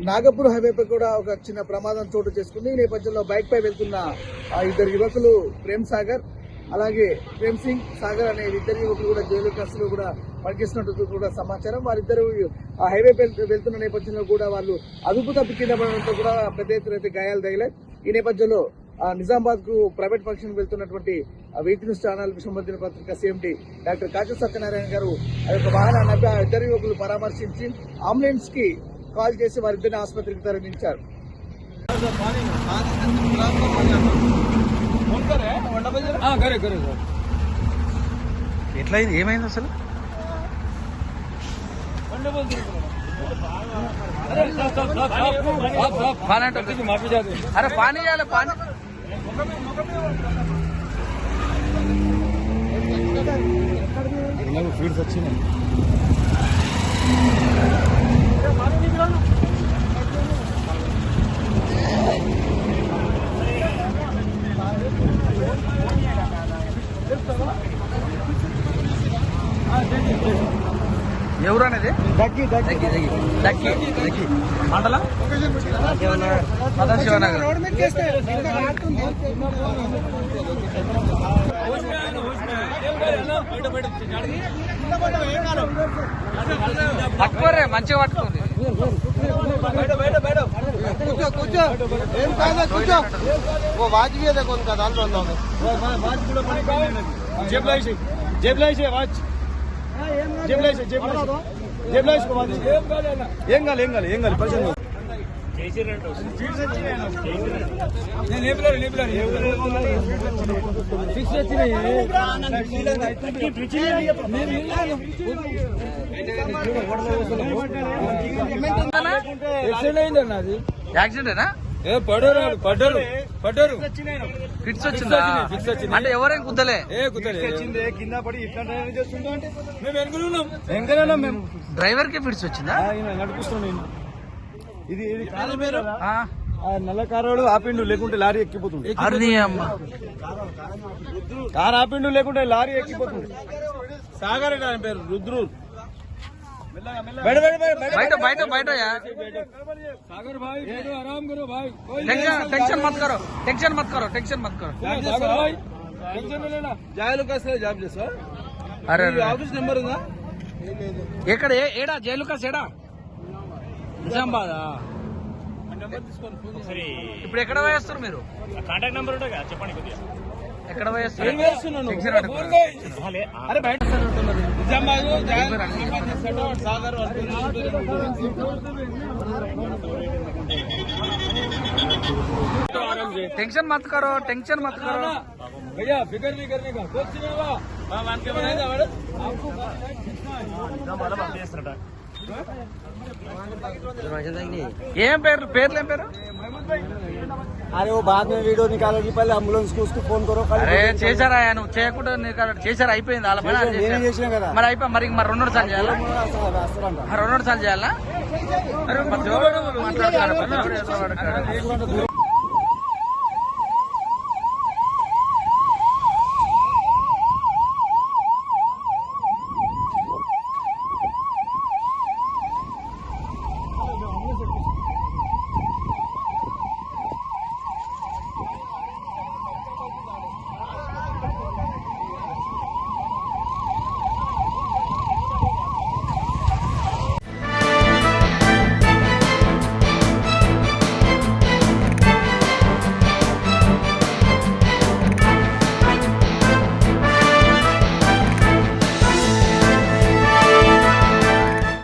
నాగపూర్ హైవేపై కూడా ఒక చిన్న ప్రమాదం చోటు చేసుకుంది. ఈ నేపథ్యంలో బైక్ పై వెళ్తున్న ఇద్దరు యువకులు ప్రేమ్ సాగర్ అలాగే ప్రేమ్ సింగ్ సాగర్ అనే ఇద్దరు యువకులు కూడా జైలు కస్టడీలో కూడా పనిచేస్తున్నట్టు కూడా సమాచారం. వారిద్దరు హైవే వెళ్తున్న నేపథ్యంలో కూడా వాళ్ళు అదుపు తప్పి కింద పడడంతో కూడా పెద్ద ఎత్తున అయితే గాయాలు తగిలాయి. ఈ నేపథ్యంలో నిజామాబాద్ కు ప్రైవేట్ ఫంక్షన్ వెళ్తున్నటువంటి వీటి న్యూస్ ఛానల్ విశ్వమర్దిన పత్రిక సీఎండి డాక్టర్ కాచు సత్యనారాయణ గారు ఆ యొక్క వాహనాన్ని ఆ ఇద్దరు యువకులు పరామర్శించి అంబులెన్స్ కి కాల్ చేసి వారిద్దరిని ఆసుపత్రికి తరలించారు. ఎట్లయింది, ఏమైంది అసలు? అరే పానీ చేయాలి, పానీ ఫీడ్స్ వచ్చినాయి. ఎవరు అనేది మండలం శివనగర్. పట్టుకోరే, మంచిగా పట్టుకోండి. ఏం కాదు పరిచయం యాక్సిడెంటేనా? పడ్డారు. ఫిట్స్ వచ్చిందా? అంటే ఎవరైనా కుద్దలే కింద పడి ఇట్లా చేస్తుంటే మేము డ్రైవర్ కి ఫిట్స్ వచ్చిందా? నడిపిస్తున్నాను. ఇది కారు పేరు నల్ల కారు ఆపిండు, లేకుంటే లారీ ఎక్కిపోతుంది. కారు ఆపిండు, లేకుంటే లారీ ఎక్కిపోతుంది. సాగర్ అని పేరు, రుద్రూర్. बैठो बैठो बैठो यार। सागर भाई बैठो, आराम करो भाई। टेंशन मत करो, टेंशन मत करो, टेंशन मत करो। सागर भाई टेंशन नहीं लेना। జైలు కాస్త జాబ్ చేస్తా. అరే ఆఫీస్ నెంబర్ ఉందా? ఎక్కడ ఏడా జైలు కాస్ ఏడా? నిజామాబాద్. ఇప్పుడు ఎక్కడ వేస్తారు మీరు? కాంటాక్ట్ నెంబర్ ఉంటుంది కదా, చెప్పండి కొద్దిగా. ఎక్కడ వేస్తారు? అరే బయట సాగర్ टेंशन मत करो, टेंशन मत करो भैया, फिक्र नहीं करने का कुछ नहीं होगा। ఏం పేరు? పేర్లు ఏం పేరు? अरे वो बाद में वीडियो निकालेगी, पहले एम्बुलेंस को उसको फोन करो. అరే చేశారా? నువ్వు చేయకుండా చేశారా? అయిపోయింది వాళ్ళ పని. మరి అయిపోయి మరి 2 సార్లు చేయాలా? 2 సార్లు చేయాలా? అరే మాట్లాడతాడు.